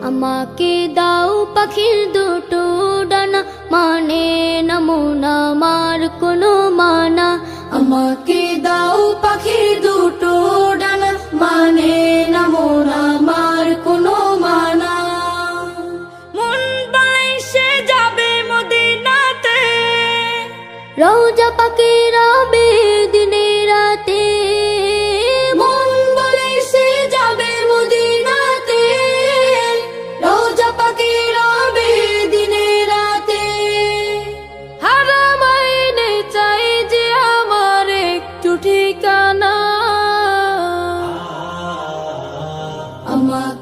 আমাকে দাও পাখির দুটো ডানা, মানে না মন আমার কোনো মানা। আমাকে দাও পাখির দুটো ডানা, মানে না মন আমার কোনো মানা। মন বলে সে যাবে মদিনাতে, রওজা পাকে রবে দিনে রাতে। মন বলে সে যাবে মদিনাতে, রওজা পাকে রবে দিনে রাতে। হারাম আইনে চাই যে আমার একটু ঠিকানা। আমাকে